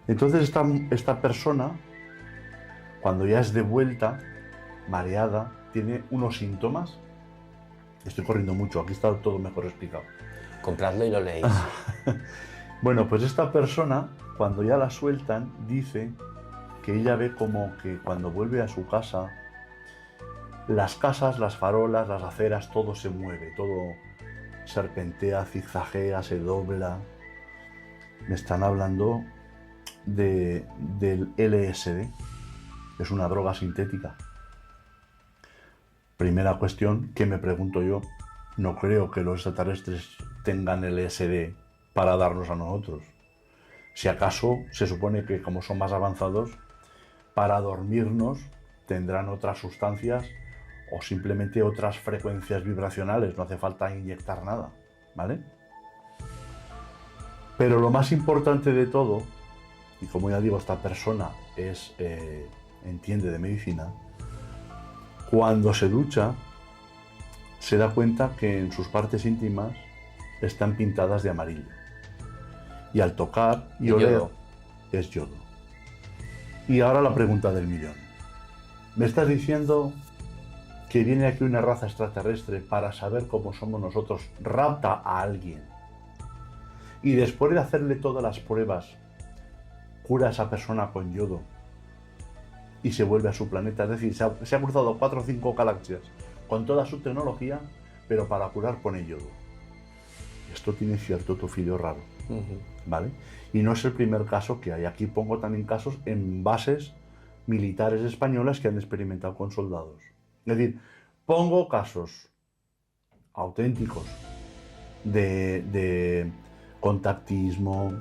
Entonces esta persona, cuando ya es de vuelta, mareada, tiene unos síntomas. Estoy corriendo mucho, aquí está todo mejor explicado. Compradlo y lo leéis. Bueno, pues esta persona, cuando ya la sueltan, dice que ella ve como que cuando vuelve a su casa, las casas, las farolas, las aceras, todo se mueve, todo serpentea, zigzaguea, se dobla. Me están hablando del LSD, es una droga sintética. Primera cuestión que me pregunto yo, no creo que los extraterrestres tengan LSD para darnos a nosotros. Si acaso se supone que como son más avanzados, para dormirnos tendrán otras sustancias o simplemente otras frecuencias vibracionales, no hace falta inyectar nada, ¿vale? Pero lo más importante de todo, y como ya digo, esta persona entiende de medicina, cuando se ducha se da cuenta que en sus partes íntimas están pintadas de amarillo. Y al tocar y oler es yodo. Y ahora la pregunta del millón. ¿Me estás diciendo que viene aquí una raza extraterrestre para saber cómo somos nosotros, rapta a alguien y después de hacerle todas las pruebas cura a esa persona con yodo y se vuelve a su planeta? Es decir, se ha cruzado 4 o 5 galaxias con toda su tecnología, pero para curar pone yodo. Esto tiene cierto tufillo raro, ¿vale? Y no es el primer caso que hay. Aquí pongo también casos en bases militares españolas que han experimentado con soldados. Es decir, pongo casos auténticos de contactismo,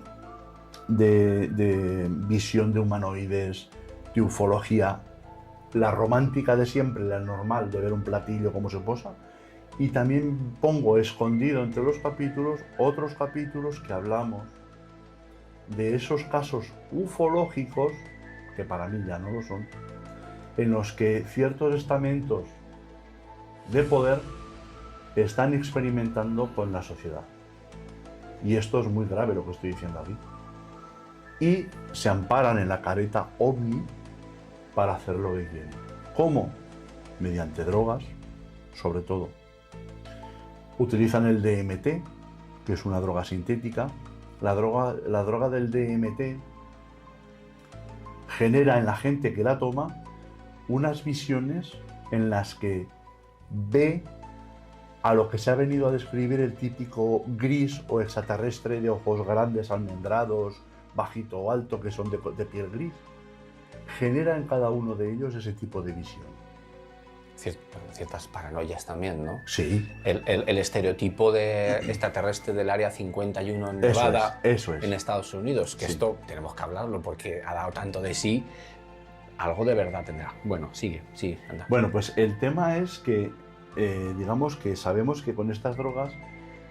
de visión de humanoides, de ufología, la romántica de siempre, la normal de ver un platillo como se posa, y también pongo escondido entre los capítulos otros capítulos que hablamos de esos casos ufológicos, que para mí ya no lo son, en los que ciertos estamentos de poder están experimentando con la sociedad. Y esto es muy grave lo que estoy diciendo aquí. Y se amparan en la careta ovni para hacer lo que quieren. ¿Cómo? Mediante drogas, sobre todo. Utilizan el DMT, que es una droga sintética. La droga del DMT genera en la gente que la toma unas visiones en las que ve a lo que se ha venido a describir el típico gris o extraterrestre de ojos grandes, almendrados, bajito o alto, que son de piel gris. Genera en cada uno de ellos ese tipo de visión. Ciertas paranoias también, ¿no? Sí. El estereotipo de extraterrestre del Área 51 en Nevada, eso es. En Estados Unidos, que sí. Esto tenemos que hablarlo porque ha dado tanto de sí, algo de verdad tendrá. Bueno, sigue, anda. Bueno, pues el tema es que, digamos que sabemos que con estas drogas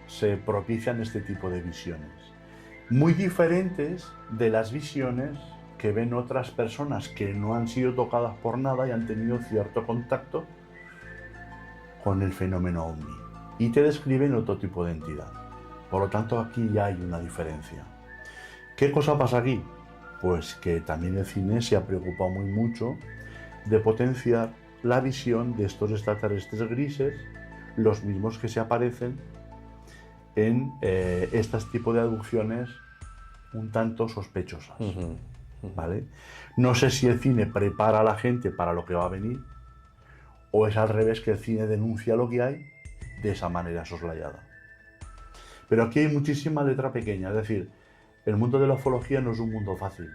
se propician este tipo de visiones. Muy diferentes de las visiones que ven otras personas que no han sido tocadas por nada y han tenido cierto contacto con el fenómeno ovni. Y te describen otro tipo de entidad. Por lo tanto, aquí ya hay una diferencia. ¿Qué cosa pasa aquí? Pues que también el cine se ha preocupado muy mucho de potenciar la visión de estos extraterrestres grises, los mismos que se aparecen en estos tipos de abducciones un tanto sospechosas. ¿Vale? No sé si el cine prepara a la gente para lo que va a venir o es al revés, que el cine denuncia lo que hay de esa manera soslayada. Pero aquí hay muchísima letra pequeña, es decir, el mundo de la ufología no es un mundo fácil.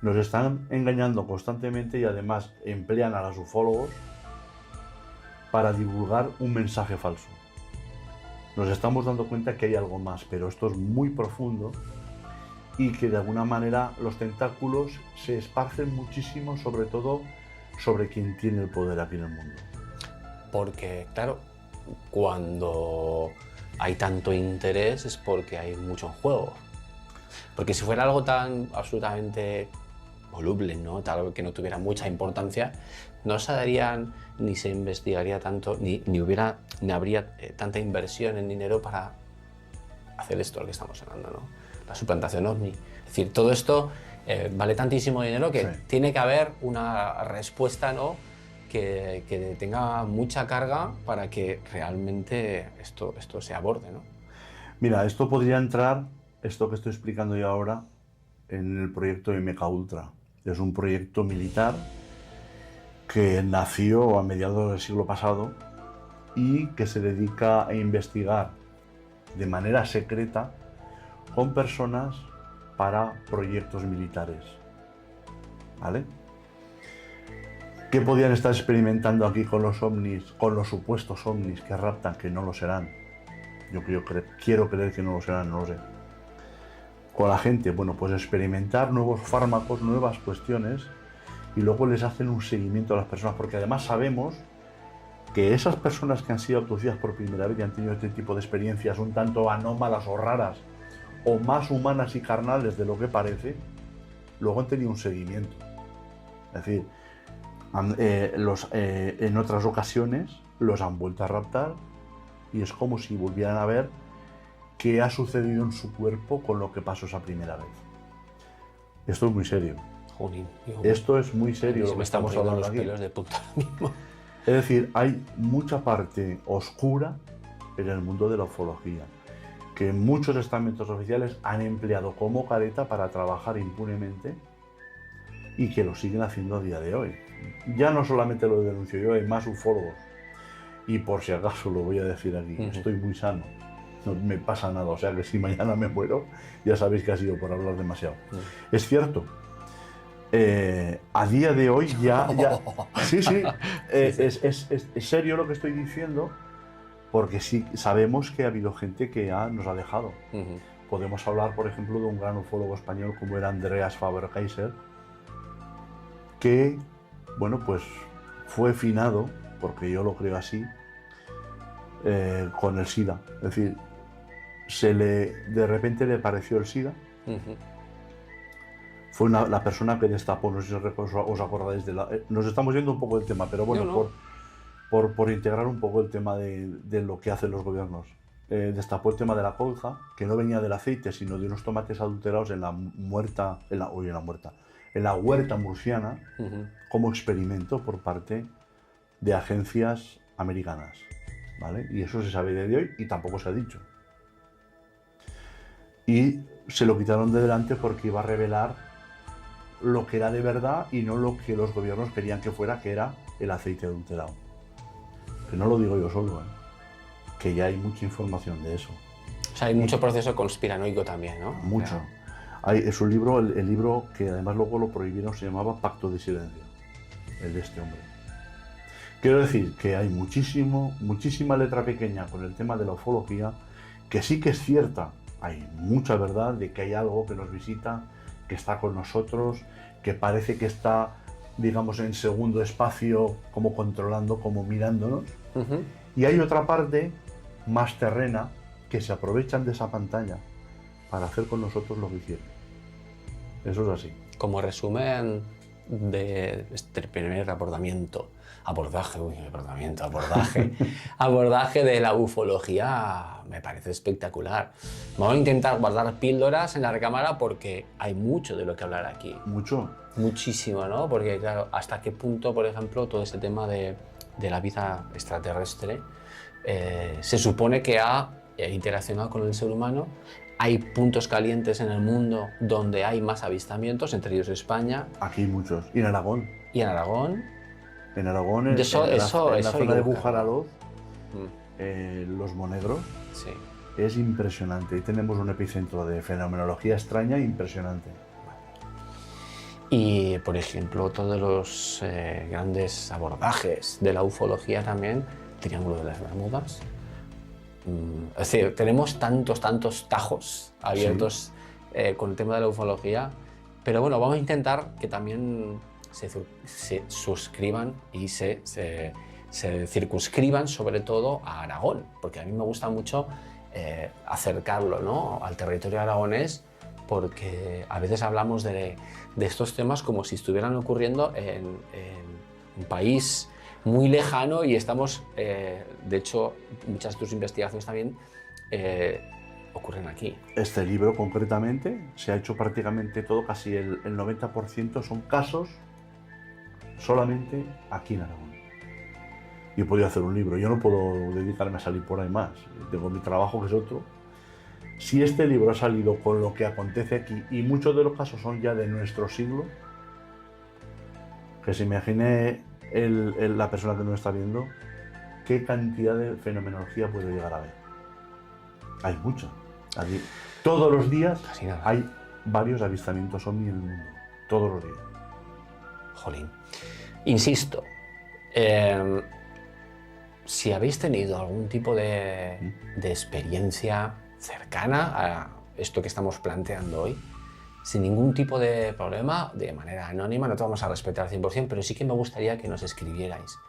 Nos están engañando constantemente y además emplean a los ufólogos para divulgar un mensaje falso. Nos estamos dando cuenta que hay algo más, pero esto es muy profundo y que de alguna manera los tentáculos se esparcen muchísimo, sobre todo sobre quien tiene el poder aquí en el mundo. Porque, claro, cuando hay tanto interés es porque hay mucho en juego. Porque si fuera algo tan absolutamente voluble, ¿no? Tal que no tuviera mucha importancia, no se darían ni se investigaría tanto, ni habría tanta inversión en dinero para hacer esto lo que estamos hablando, ¿no? La suplantación ovni. Es decir, todo esto vale tantísimo dinero que sí, tiene que haber una respuesta, ¿no? que tenga mucha carga para que realmente esto se aborde, ¿no? Mira, esto podría entrar, esto que estoy explicando yo ahora, en el proyecto MKUltra. Es un proyecto militar que nació a mediados del siglo pasado y que se dedica a investigar de manera secreta con personas para proyectos militares. ¿Vale? ¿Qué podían estar experimentando aquí con los ovnis, con los supuestos ovnis que raptan, que no lo serán? Yo quiero creer que no lo serán, no lo sé. Con la gente, bueno, pues experimentar nuevos fármacos, nuevas cuestiones, y luego les hacen un seguimiento a las personas, porque además sabemos que esas personas que han sido abducidas por primera vez y han tenido este tipo de experiencias un tanto anómalas o raras, o más humanas y carnales de lo que parece, luego han tenido un seguimiento. Es decir, en otras ocasiones los han vuelto a raptar y es como si volvieran a ver qué ha sucedido en su cuerpo con lo que pasó esa primera vez. Esto es muy serio. Jolín, Esto es muy serio lo que estamos estamos hablando los aquí. pelos de punta ahora mismo. Es decir, hay mucha parte oscura en el mundo de la ufología, que muchos estamentos oficiales han empleado como careta para trabajar impunemente y que lo siguen haciendo a día de hoy. Ya no solamente lo denuncio yo, hay más ufólogos. Y por si acaso lo voy a decir aquí, estoy muy sano, no me pasa nada, o sea que si mañana me muero, ya sabéis que ha sido por hablar demasiado. Es cierto, a día de hoy ya sí, es serio lo que estoy diciendo, porque sí sabemos que ha habido gente que nos ha dejado. Podemos hablar, por ejemplo, de un gran ufólogo español como era Andreas Faber-Kaiser, que, bueno, pues fue finado, porque yo lo creo así, con el SIDA. Es decir, de repente le apareció el SIDA. Fue la persona que destapó, no sé si os acordáis nos estamos yendo un poco del tema, pero bueno, no. Por integrar un poco el tema de lo que hacen los gobiernos. Destapó el tema de la colza, que no venía del aceite, sino de unos tomates adulterados en la huerta murciana, como experimento por parte de agencias americanas, ¿vale? Y eso se sabe de hoy y tampoco se ha dicho. Y se lo quitaron de delante porque iba a revelar lo que era de verdad y no lo que los gobiernos querían que fuera, que era el aceite adulterado. Que no lo digo yo solo, que ya hay mucha información de eso. O sea, hay mucho proceso conspiranoico también, ¿no? Mucho. Es un libro, el libro que además luego lo prohibieron, se llamaba Pacto de Silencio, el de este hombre. Quiero decir que hay muchísima letra pequeña con el tema de la ufología, que sí que es cierta. Hay mucha verdad de que hay algo que nos visita, que está con nosotros, que parece que está, digamos, en segundo espacio, como controlando, como mirándonos. Y hay otra parte más terrena que se aprovechan de esa pantalla para hacer con nosotros lo que quieren. Eso es así. Como resumen de este primer abordaje de la ufología, me parece espectacular. Vamos a intentar guardar píldoras en la recámara porque hay mucho de lo que hablar aquí. Muchísimo, ¿no? Porque claro, hasta qué punto, por ejemplo, todo ese tema de la vida extraterrestre se supone que ha interaccionado con el ser humano. Hay puntos calientes en el mundo donde hay más avistamientos, entre ellos España. Aquí hay muchos. Y en Aragón. En Aragón, en la zona de Bujaraloz, los Monegros, sí. Es impresionante. Y tenemos un epicentro de fenomenología extraña impresionante. Y, por ejemplo, todos los grandes abordajes de la ufología también, Triángulo de las Bermudas. Es decir, tenemos tantos tajos abiertos con el tema de la ufología, pero bueno, vamos a intentar que también se suscriban y se circunscriban sobre todo a Aragón, porque a mí me gusta mucho acercarlo, ¿no?, al territorio aragonés, porque a veces hablamos de estos temas como si estuvieran ocurriendo en un país muy lejano y estamos, de hecho, muchas de tus investigaciones también ocurren aquí. Este libro concretamente se ha hecho prácticamente todo, casi el 90% son casos solamente aquí en Aragón. Yo he podido hacer un libro, yo no puedo dedicarme a salir por ahí más, tengo mi trabajo que es otro. Si este libro ha salido con lo que acontece aquí, y muchos de los casos son ya de nuestro siglo, que se imagine la persona que nos está viendo, qué cantidad de fenomenología puede llegar a ver. Hay mucha. Todos los días hay varios avistamientos ovni en el mundo. Todos los días. Jolín. Insisto, si habéis tenido algún tipo de experiencia cercana a esto que estamos planteando hoy, sin ningún tipo de problema, de manera anónima, no te vamos a respetar al 100%, pero sí que me gustaría que nos escribierais.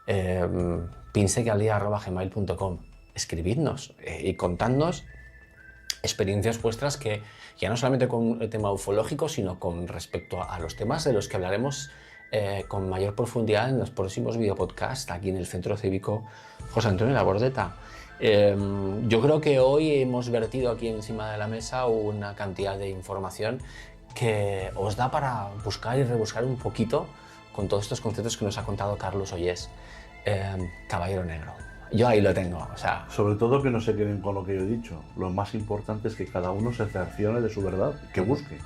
pinsecaldia@gmail.com. Escribidnos y contadnos experiencias vuestras que ya no solamente con el tema ufológico, sino con respecto a los temas de los que hablaremos con mayor profundidad en los próximos videopodcasts aquí en el Centro Cívico José Antonio Labordeta. Yo creo que hoy hemos vertido aquí encima de la mesa una cantidad de información que os da para buscar y rebuscar un poquito con todos estos conceptos que nos ha contado Carlos Ollés, Caballero Negro. Yo ahí lo tengo, o sea... Sobre todo que no se queden con lo que yo he dicho. Lo más importante es que cada uno se cercione de su verdad, que busque.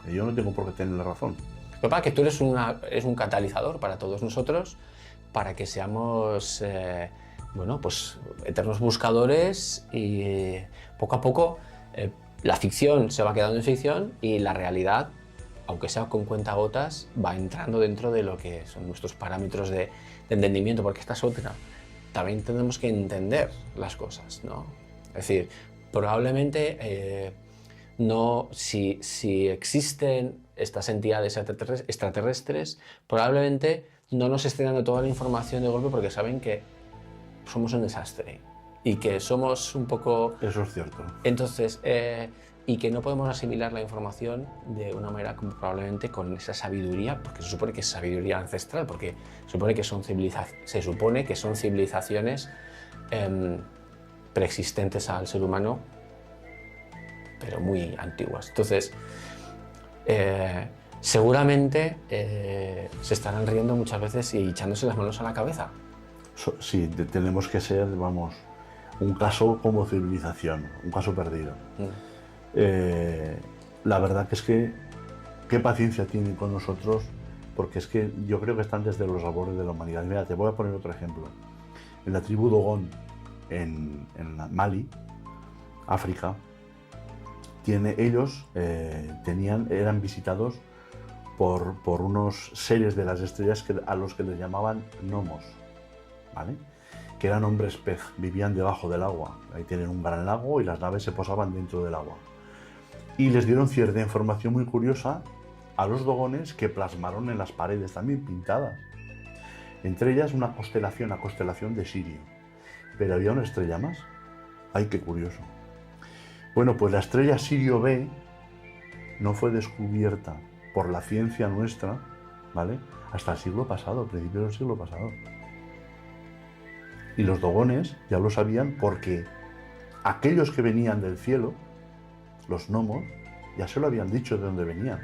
Y yo no tengo por qué tener la razón. Lo que pasa es que tú eres un catalizador para todos nosotros, para que seamos, bueno, pues eternos buscadores y poco a poco la ficción se va quedando en ficción y la realidad, aunque sea con cuentagotas, va entrando dentro de lo que son nuestros parámetros de entendimiento, porque esta es otra. También tenemos que entender las cosas, ¿no? Es decir, probablemente no, si existen estas entidades extraterrestres, probablemente no nos estén dando toda la información de golpe porque saben que somos un desastre y que somos un poco... Eso es cierto. Entonces, y que no podemos asimilar la información de una manera como probablemente con esa sabiduría, porque se supone que es sabiduría ancestral, porque se supone que son civilizaciones preexistentes al ser humano, pero muy antiguas. Entonces, seguramente se estarán riendo muchas veces y echándose las manos a la cabeza. Sí, tenemos que ser, vamos, un caso como civilización, un caso perdido. La verdad que es que qué paciencia tienen con nosotros, porque es que yo creo que están desde los albores de la humanidad. Mira, te voy a poner otro ejemplo. En la tribu Dogon, en Mali, África, ellos eran visitados por unos seres de las estrellas a los que les llamaban gnomos, ¿vale? Que eran hombres pez, vivían debajo del agua. Ahí tienen un gran lago y las naves se posaban dentro del agua. Y les dieron cierta información muy curiosa a los dogones que plasmaron en las paredes también pintadas. Entre ellas una constelación, la constelación de Sirio. Pero había una estrella más. ¡Ay, qué curioso! Bueno, pues la estrella Sirio B no fue descubierta por la ciencia nuestra, ¿vale? Hasta el siglo pasado, principios del siglo pasado. Y los dogones ya lo sabían porque aquellos que venían del cielo, los gnomos, ya se lo habían dicho de dónde venían.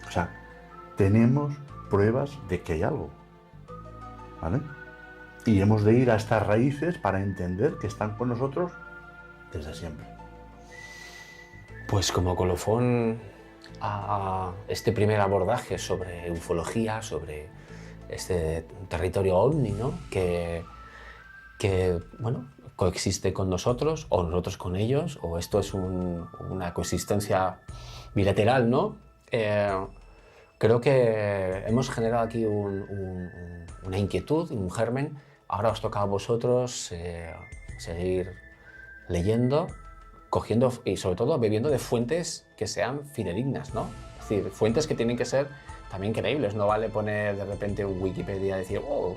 O sea, tenemos pruebas de que hay algo, ¿vale? Y hemos de ir a estas raíces para entender que están con nosotros desde siempre. Pues como colofón a este primer abordaje sobre ufología, sobre este territorio ovni, ¿no? que bueno, coexiste con nosotros, o nosotros con ellos, o esto es una coexistencia bilateral, ¿no? Creo que hemos generado aquí una inquietud, un germen. Ahora os toca a vosotros seguir leyendo, cogiendo y sobre todo bebiendo de fuentes que sean fidedignas, ¿no? Es decir, fuentes que tienen que ser también creíbles. No vale poner de repente un Wikipedia y decir, oh,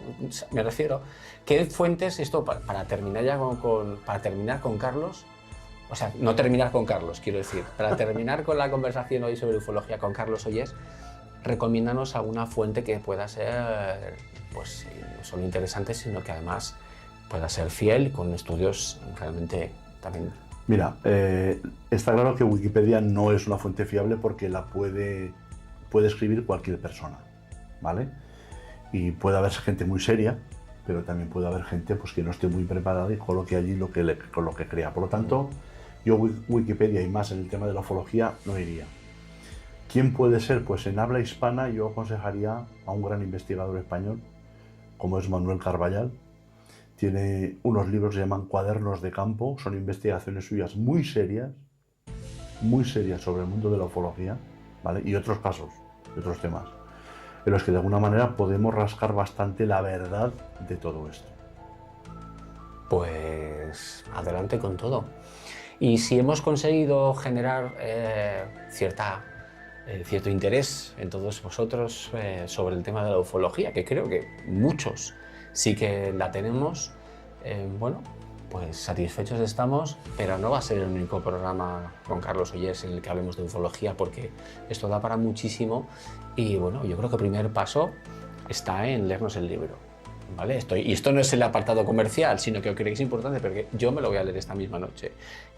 me refiero, ¿qué fuentes esto para terminar ya para terminar con Carlos? O sea, no terminar con Carlos, quiero decir, para terminar con la conversación hoy sobre ufología con Carlos Ollés, recomiéndanos alguna fuente que pueda ser, pues, no solo interesante, sino que además pueda ser fiel, con estudios realmente también. Mira, está claro que Wikipedia no es una fuente fiable porque la puede escribir cualquier persona, ¿vale? Y puede haber gente muy seria, pero también puede haber gente pues, que no esté muy preparada y coloque allí con lo que crea. Por lo tanto, yo Wikipedia y más en el tema de la ufología no iría. ¿Quién puede ser? Pues en habla hispana yo aconsejaría a un gran investigador español, como es Manuel Carballal. Tiene unos libros que se llaman Cuadernos de Campo, son investigaciones suyas muy serias sobre el mundo de la ufología, ¿vale? Y otros casos, otros temas, en los que de alguna manera podemos rascar bastante la verdad de todo esto. Pues adelante con todo. Y si hemos conseguido generar cierta cierto interés en todos vosotros sobre el tema de la ufología, que creo que muchos sí que la tenemos. Bueno, pues satisfechos estamos, pero no va a ser el único programa con Carlos Ollés en el que hablemos de ufología, porque esto da para muchísimo y bueno, yo creo que el primer paso está en leernos el libro, ¿vale? Y esto no es el apartado comercial, sino que creo que es importante porque yo me lo voy a leer esta misma noche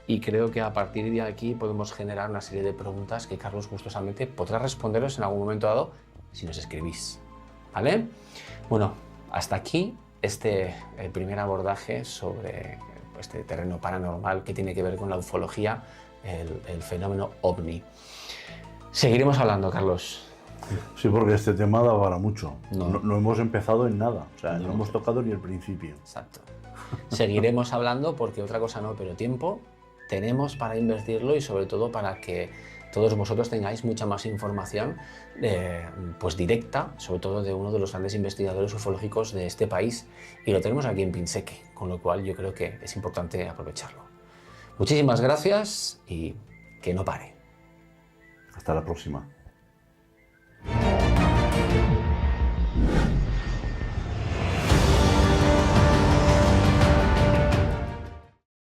y creo que a partir de aquí podemos generar una serie de preguntas que Carlos gustosamente podrá responderos en algún momento dado si nos escribís, ¿vale? Bueno, hasta aquí el primer abordaje sobre este terreno paranormal que tiene que ver con la ufología, el fenómeno ovni. Seguiremos hablando, Carlos. Sí, porque este tema da para mucho. No. No hemos empezado en nada, o sea, no hemos tocado ni el principio. Exacto. Seguiremos hablando porque otra cosa no, pero tiempo tenemos para invertirlo y sobre todo para que todos vosotros tengáis mucha más información pues directa, sobre todo de uno de los grandes investigadores ufológicos de este país, y lo tenemos aquí en Pinseque, con lo cual yo creo que es importante aprovecharlo. Muchísimas gracias y que no pare. Hasta la próxima.